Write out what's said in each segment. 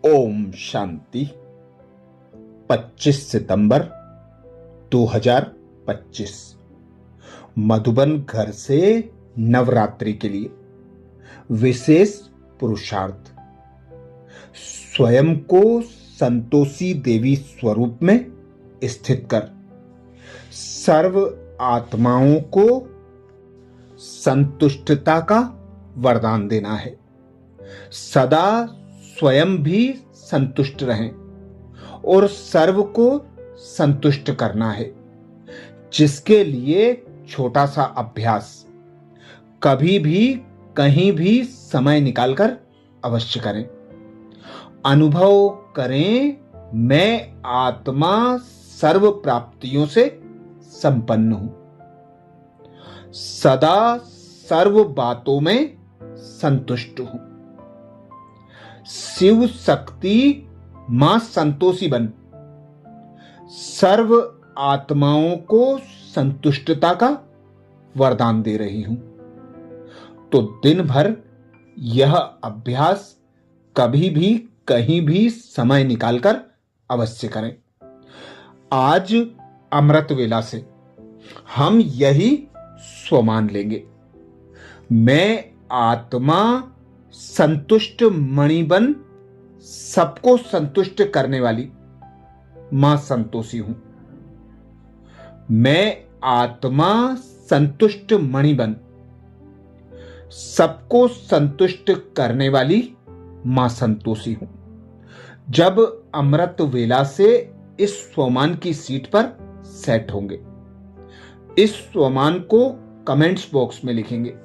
ओम शांति। 25 सितंबर 2025 मधुबन घर से नवरात्रि के लिए विशेष पुरुषार्थ। स्वयं को संतोषी देवी स्वरूप में स्थित कर सर्व आत्माओं को संतुष्टता का वरदान देना है। सदा स्वयं भी संतुष्ट रहें और सर्व को संतुष्ट करना है, जिसके लिए छोटा सा अभ्यास कभी भी कहीं भी समय निकालकर अवश्य करें। अनुभव करें, मैं आत्मा सर्व प्राप्तियों से संपन्न हूं, सदा सर्व बातों में संतुष्ट हूं। शिव शक्ति मां संतोषी बन सर्व आत्माओं को संतुष्टता का वरदान दे रही हूं। तो दिन भर यह अभ्यास कभी भी कहीं भी समय निकालकर अवश्य करें। आज अमृत वेला से हम यही स्वमान लेंगे। मैं आत्मा संतुष्ट मणि बन सबको संतुष्ट करने वाली मां संतोषी हूं। मैं आत्मा संतुष्ट मणि बन सबको संतुष्ट करने वाली मां संतोषी हूं। जब अमृत वेला से इस स्वमान की सीट पर सेट होंगे, इस स्वमान को कमेंट्स बॉक्स में लिखेंगे,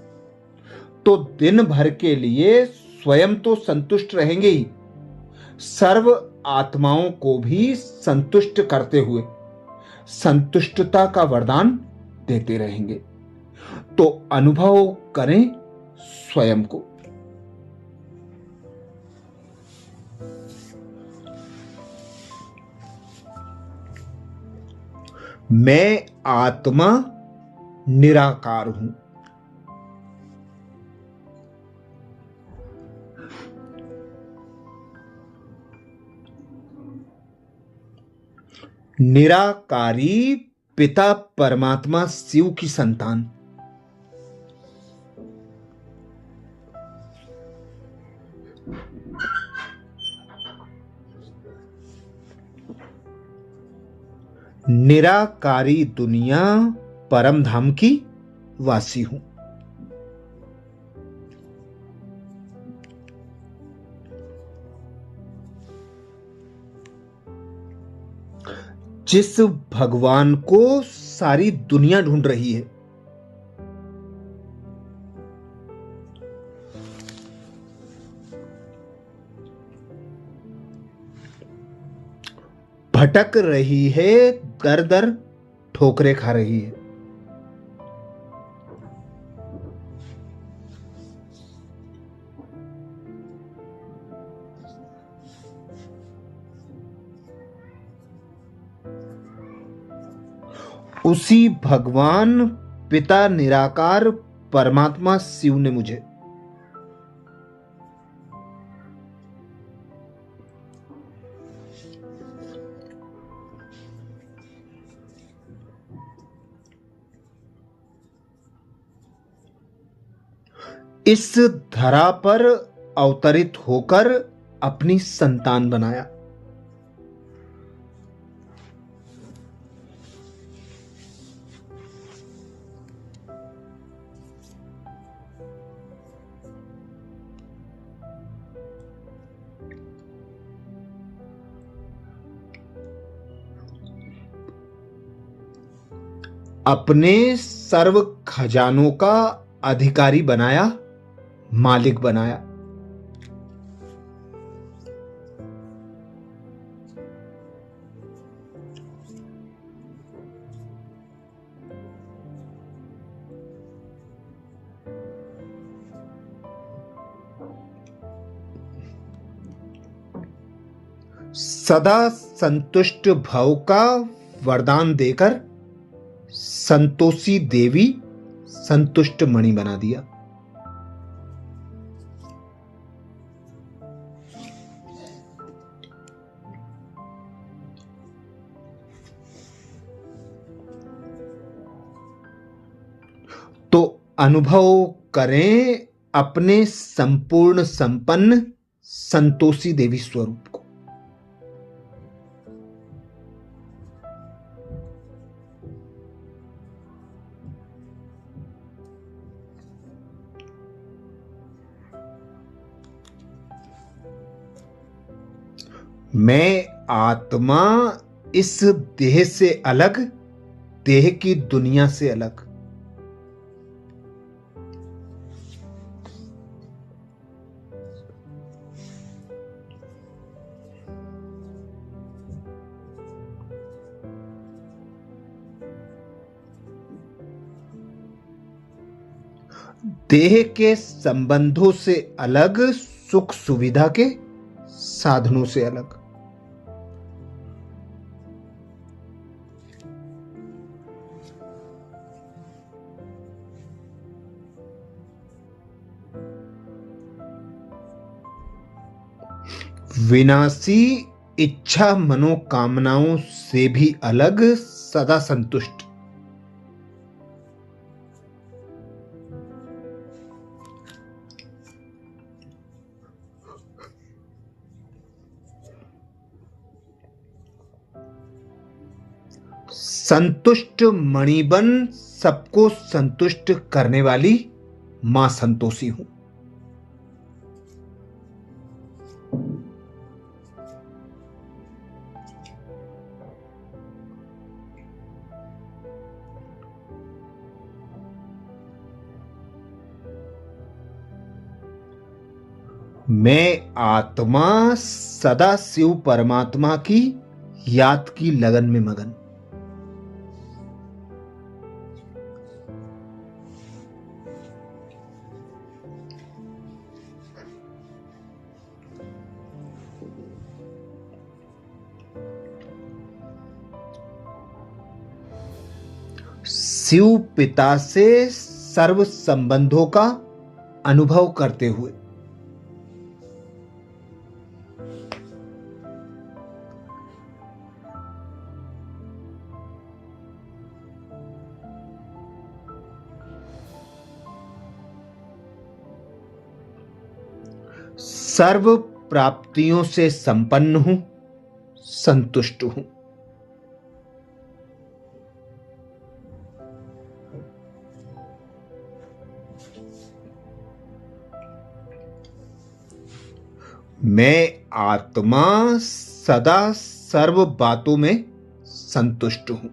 तो दिन भर के लिए स्वयं तो संतुष्ट रहेंगे ही, सर्व आत्माओं को भी संतुष्ट करते हुए संतुष्टता का वरदान देते रहेंगे। तो अनुभव करें स्वयं को। मैं आत्मा निराकार हूं। निराकारी पिता परमात्मा शिव की संतान। निराकारी दुनिया परम धाम की वासी हूं। जिस भगवान को सारी दुनिया ढूंढ रही है, भटक रही है, दर दर ठोकरें खा रही है, उसी भगवान पिता निराकार परमात्मा शिव ने मुझे इस धरा पर अवतरित होकर अपनी संतान बनाया। अपने सर्व खजानों का अधिकारी बनाया, मालिक बनाया। सदा संतुष्ट भव का वरदान देकर संतोषी देवी संतुष्ट मणि बना दिया। अनुभव करें अपने संपूर्ण संपन्न संतोषी देवी स्वरूप को। मैं आत्मा इस देह से अलग, देह की दुनिया से अलग। देह के संबंधों से अलग, सुख सुविधा के साधनों से अलग। विनाशी इच्छा मनोकामनाओं से भी अलग, सदा संतुष्ट। संतुष्ट मणिबन सबको संतुष्ट करने वाली मां संतोषी हूं। मैं आत्मा सदा शिव परमात्मा की याद की लगन में मगन। शिव पिता से सर्व संबंधों का अनुभव करते हुए सर्व प्राप्तियों से संपन्न हूं, संतुष्ट हूं। मैं आत्मा सदा सर्व बातों में संतुष्ट हूं।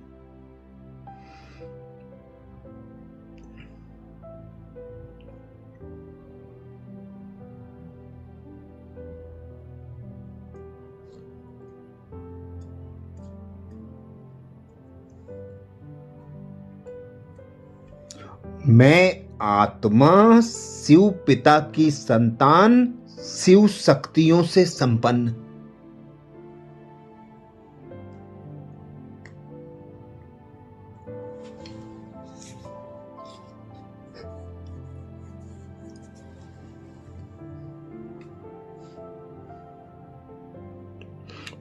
मैं आत्मा शिव पिता की संतान, शिव शक्तियों से संपन्न।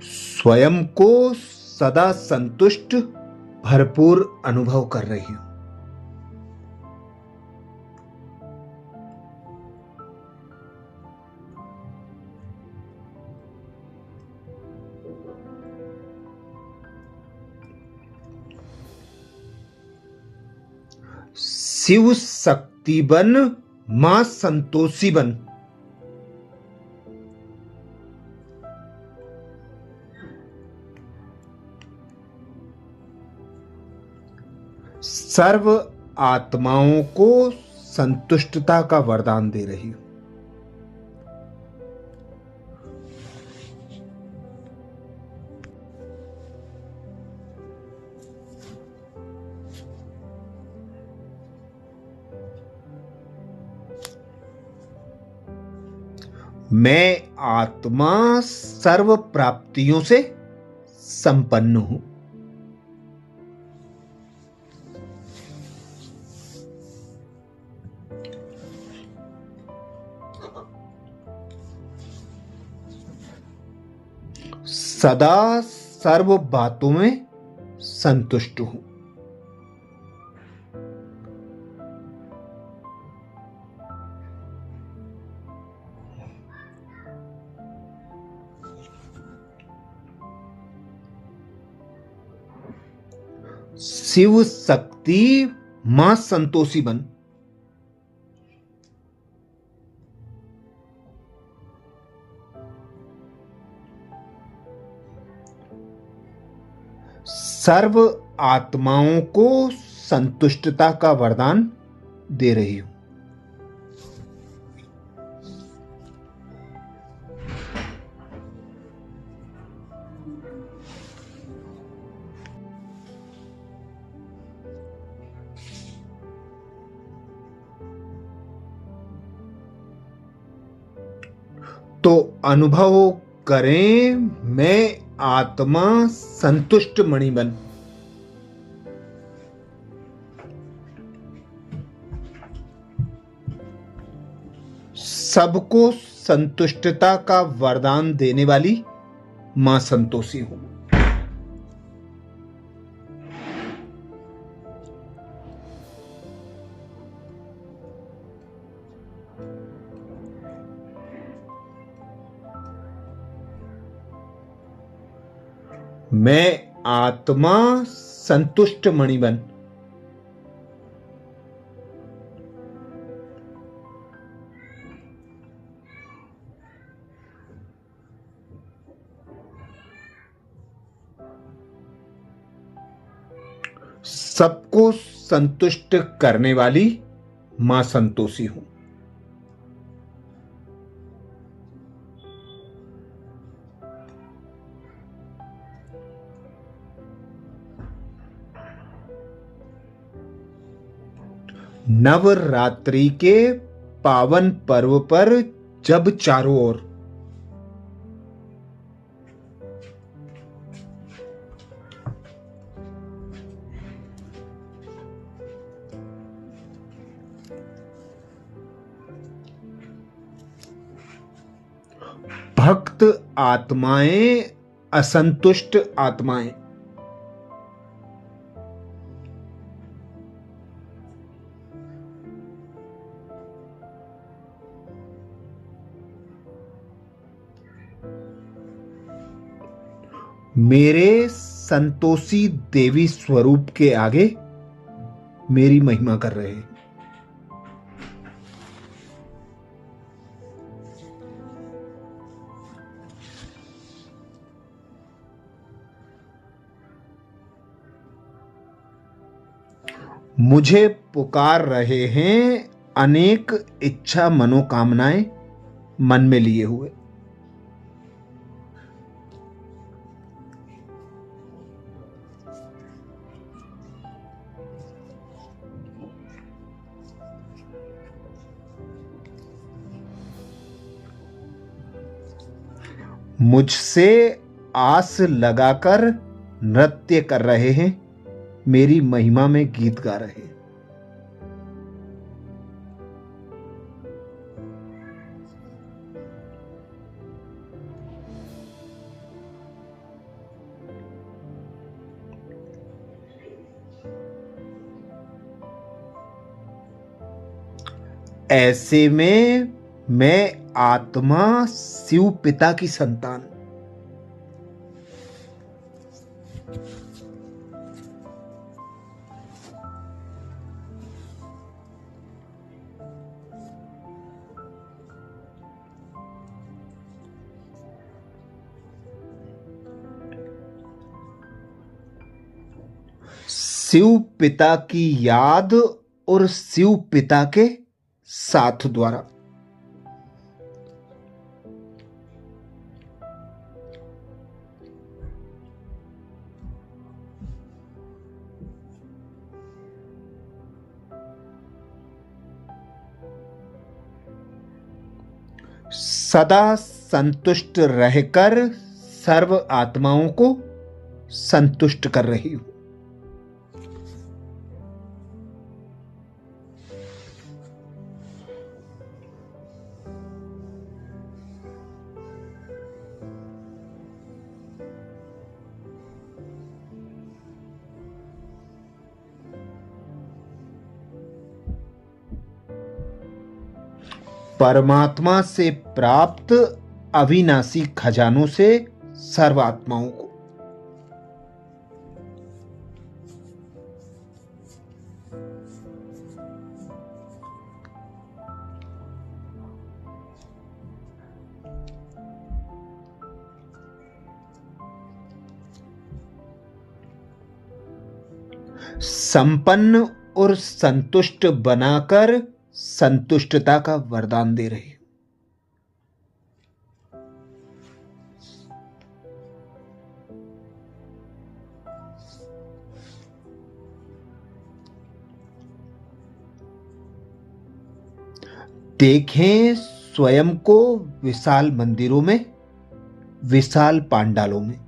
स्वयं को सदा संतुष्ट भरपूर अनुभव कर रही हूं। शिव शक्ति बन, मां संतोषी बन। सर्व आत्माओं को संतुष्टता का वरदान दे रही हूं। मैं आत्मा सर्व प्राप्तियों से संपन्न हूं। सदा सर्व बातों में संतुष्ट हूं। शिव शक्ति मां संतोषी बन। सर्व आत्माओं को संतुष्टता का वरदान दे रही हूं। तो अनुभव करें, मैं आत्मा संतुष्ट मणि बन। सबको संतुष्टता का वरदान देने वाली मां संतोषी हूं। मैं आत्मा संतुष्ट मणि बन। सबको संतुष्ट करने वाली मां संतोषी हूं। नवरात्रि के पावन पर्व पर जब चारों ओर भक्त आत्माएं, असंतुष्ट आत्माएं मेरे संतोषी देवी स्वरूप के आगे मेरी महिमा कर रहे हैं। मुझे पुकार रहे हैं, अनेक इच्छा मनोकामनाएं मन में लिए हुए। मुझसे आस लगाकर नृत्य कर रहे हैं, मेरी महिमा में गीत गा रहे हैं। ऐसे में मैं आत्मा शिव पिता की संतान। शिव पिता की याद और शिव पिता के साथ द्वारा सदा संतुष्ट रहकर सर्व आत्माओं को संतुष्ट कर रही हूं। परमात्मा से प्राप्त अविनाशी खजानों से सर्वात्माओं को संपन्न और संतुष्ट बनाकर संतुष्टता का वरदान दे रही हूं। देखें स्वयं को विशाल मंदिरों में, विशाल पांडालों में।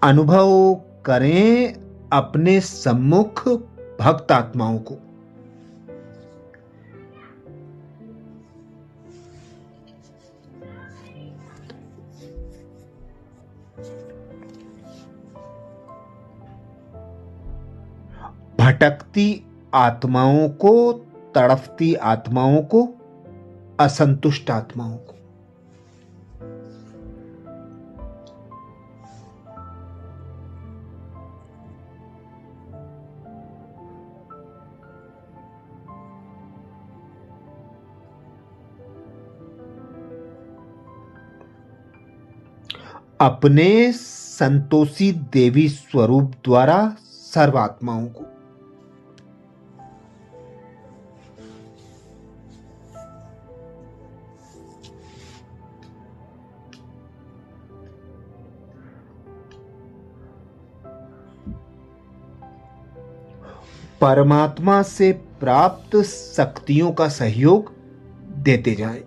अनुभव करें अपने सम्मुख भक्त आत्माओं को। भटकती आत्माओं को, तड़फती आत्माओं को, असंतुष्ट आत्माओं को। अपने संतोषी देवी स्वरूप द्वारा सर्वात्माओं को। परमात्मा से प्राप्त शक्तियों का सहयोग देते जाएं।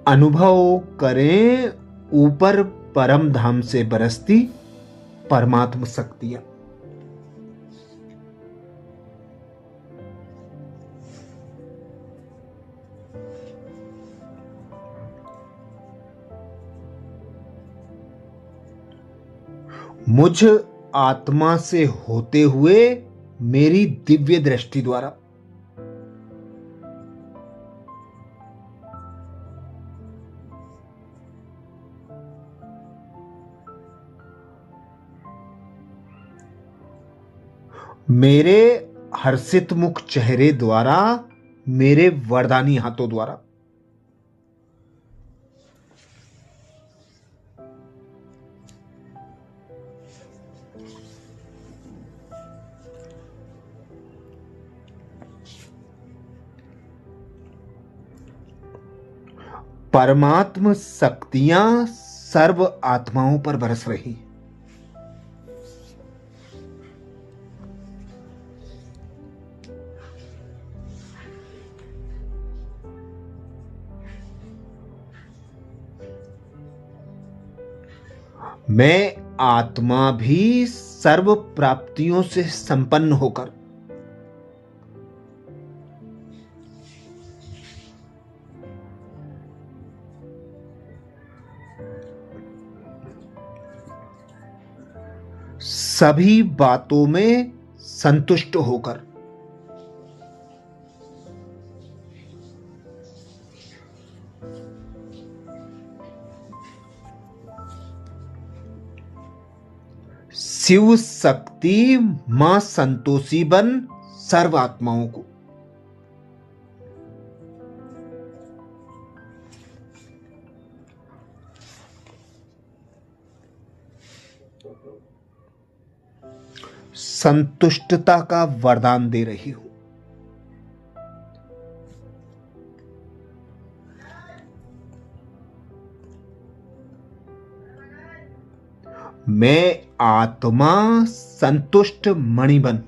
अनुभव करें ऊपर परम धाम से बरसती परमात्म शक्तियां। मुझ आत्मा से होते हुए मेरी दिव्य दृष्टि द्वारा मेरे हर्षित मुख चेहरे द्वारा, मेरे वरदानी हाथों द्वारा परमात्म शक्तियां सर्व आत्माओं पर बरस रही। मैं आत्मा भी सर्व प्राप्तियों से संपन्न होकर सभी बातों में संतुष्ट होकर शिव शक्ति मां संतोषी बन सर्व आत्माओं को संतुष्टता का वरदान दे रही हूं। मैं आत्मा संतुष्ट मणिबन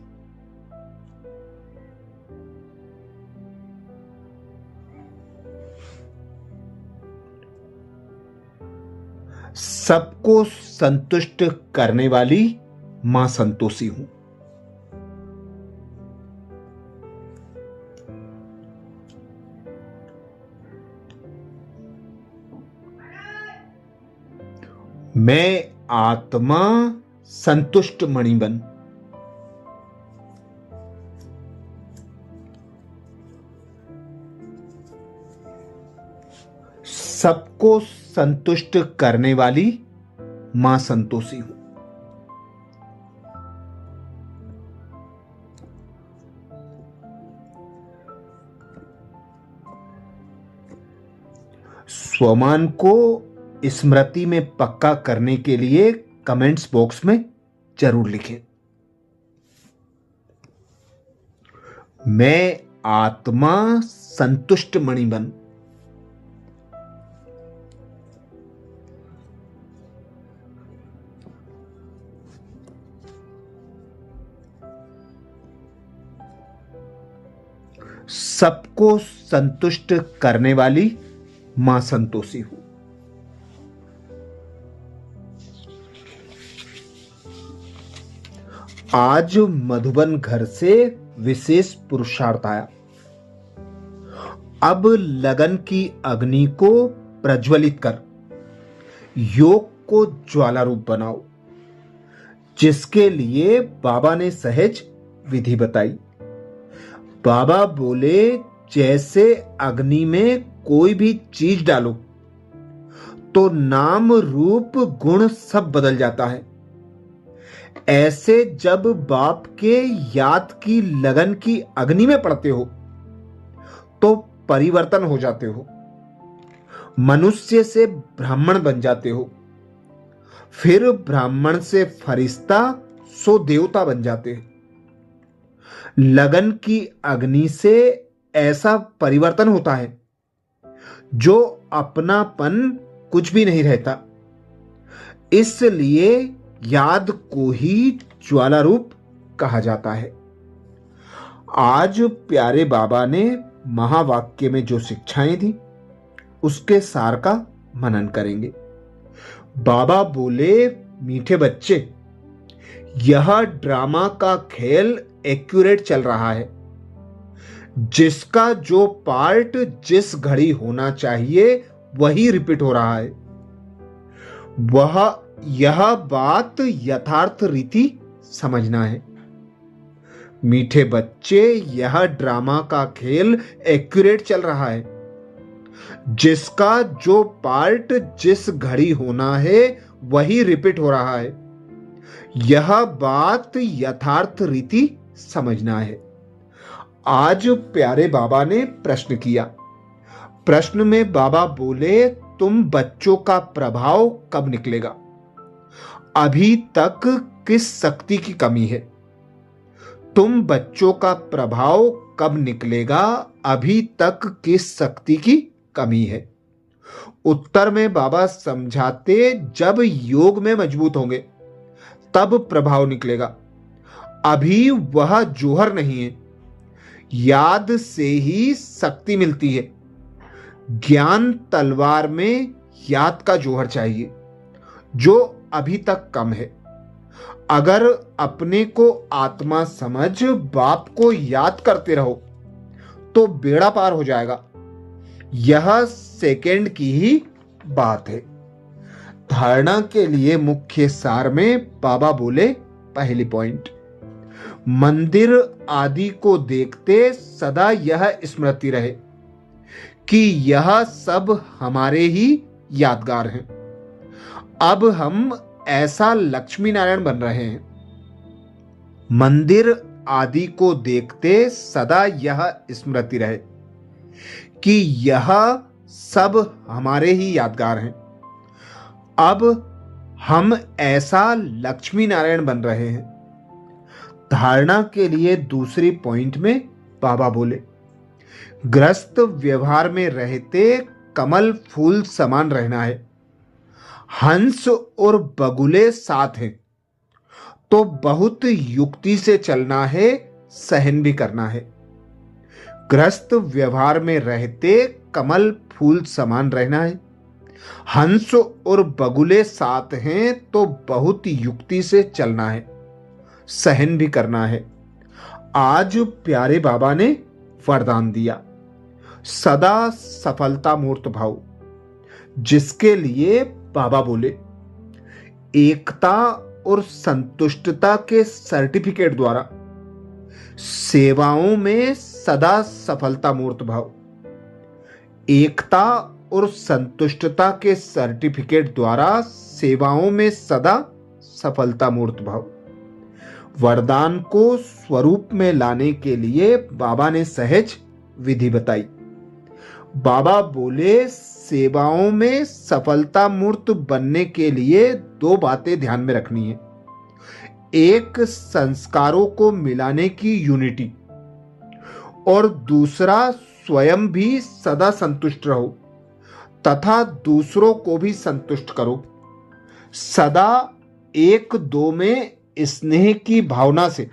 सबको संतुष्ट करने वाली मां संतोषी हूं। मैं आत्मा संतुष्ट मणिबन सबको संतुष्ट करने वाली मां संतोषी हूं। स्वमान को स्मृति में पक्का करने के लिए कमेंट्स बॉक्स में जरूर लिखें। मैं आत्मा संतुष्ट मणि बन। सबको संतुष्ट करने वाली मां संतोषी हूं। आज मधुबन घर से विशेष पुरुषार्थ आया। अब लगन की अग्नि को प्रज्वलित कर योग को ज्वाला रूप बनाओ, जिसके लिए बाबा ने सहज विधि बताई। बाबा बोले, जैसे अग्नि में कोई भी चीज डालो तो नाम रूप गुण सब बदल जाता है, ऐसे जब बाप के याद की लगन की अग्नि में पड़ते हो तो परिवर्तन हो जाते हो। मनुष्य से ब्राह्मण बन जाते हो, फिर ब्राह्मण से फरिश्ता सो देवता बन जाते हैं। लगन की अग्नि से ऐसा परिवर्तन होता है जो अपनापन कुछ भी नहीं रहता। इसलिए याद को ही ज्वाला रूप कहा जाता है। आज प्यारे बाबा ने महावाक्य में जो शिक्षाएं दी उसके सार का मनन करेंगे। बाबा बोले, मीठे बच्चे, यह ड्रामा का खेल एक्यूरेट चल रहा है। जिसका जो पार्ट जिस घड़ी होना चाहिए वही रिपीट हो रहा है। यह बात यथार्थ रीति समझना है। मीठे बच्चे, यह ड्रामा का खेल एक्यूरेट चल रहा है। जिसका जो पार्ट जिस घड़ी होना है वही रिपीट हो रहा है। यह बात यथार्थ रीति समझना है। आज प्यारे बाबा ने प्रश्न किया। प्रश्न में बाबा बोले, तुम बच्चों का प्रभाव कब निकलेगा? अभी तक किस शक्ति की कमी है? तुम बच्चों का प्रभाव कब निकलेगा? अभी तक किस शक्ति की कमी है? उत्तर में बाबा समझाते, जब योग में मजबूत होंगे तब प्रभाव निकलेगा। अभी वह जौहर नहीं है। याद से ही शक्ति मिलती है। ज्ञान तलवार में याद का जौहर चाहिए, जो अभी तक कम है। अगर अपने को आत्मा समझ बाप को याद करते रहो तो बेड़ा पार हो जाएगा। यह सेकंड की ही बात है। धारणा के लिए मुख्य सार में बाबा बोले, पहली पॉइंट, मंदिर आदि को देखते सदा यह स्मृति रहे कि यह सब हमारे ही यादगार हैं। अब हम ऐसा लक्ष्मी नारायण बन रहे हैं। मंदिर आदि को देखते सदा यह स्मृति रहे कि यह सब हमारे ही यादगार हैं। अब हम ऐसा लक्ष्मी नारायण बन रहे हैं। धारणा के लिए दूसरी पॉइंट में बाबा बोले, ग्रस्त व्यवहार में रहते कमल फूल समान रहना है। हंस और बगुले साथ हैं तो बहुत युक्ति से चलना है, सहन भी करना है। ग्रस्त व्यवहार में रहते कमल फूल समान रहना है। हंस और बगुले साथ हैं तो बहुत युक्ति से चलना है, सहन भी करना है। आज प्यारे बाबा ने वरदान दिया, सदा सफलता मूर्त भाव, जिसके लिए बाबा बोले, एकता और संतुष्टता के सर्टिफिकेट द्वारा सेवाओं में सदा सफलता मूर्त भाव। एकता और संतुष्टता के सर्टिफिकेट द्वारा सेवाओं में सदा सफलता मूर्त भाव। वरदान को स्वरूप में लाने के लिए बाबा ने सहज विधि बताई। बाबा बोले, सेवाओं में सफलता मूर्त बनने के लिए दो बातें ध्यान में रखनी है। एक, संस्कारों को मिलाने की यूनिटी, और दूसरा, स्वयं भी सदा संतुष्ट रहो तथा दूसरों को भी संतुष्ट करो। सदा एक दो में स्नेह की भावना से,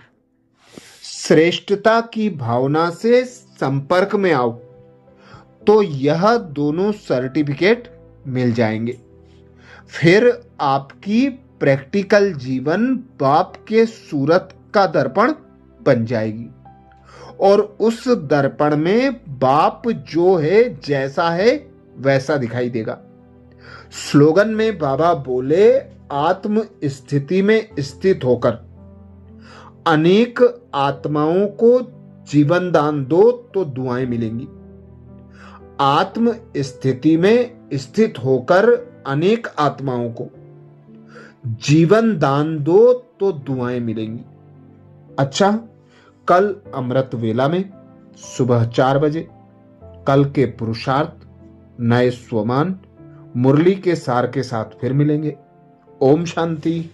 श्रेष्ठता की भावना से संपर्क में आओ तो यह दोनों सर्टिफिकेट मिल जाएंगे। फिर आपकी प्रैक्टिकल जीवन बाप के सूरत का दर्पण बन जाएगी और उस दर्पण में बाप जो है, जैसा है वैसा दिखाई देगा। स्लोगन में बाबा बोले, आत्म स्थिति में स्थित होकर अनेक आत्माओं को जीवन दान दो तो दुआएं मिलेंगी। आत्म स्थिति में स्थित होकर अनेक आत्माओं को जीवन दान दो तो दुआएं मिलेंगी। अच्छा, कल अमृत वेला में सुबह 4 बजे कल के पुरुषार्थ, नए स्वमान, मुरली के सार के साथ फिर मिलेंगे। ओम शांति।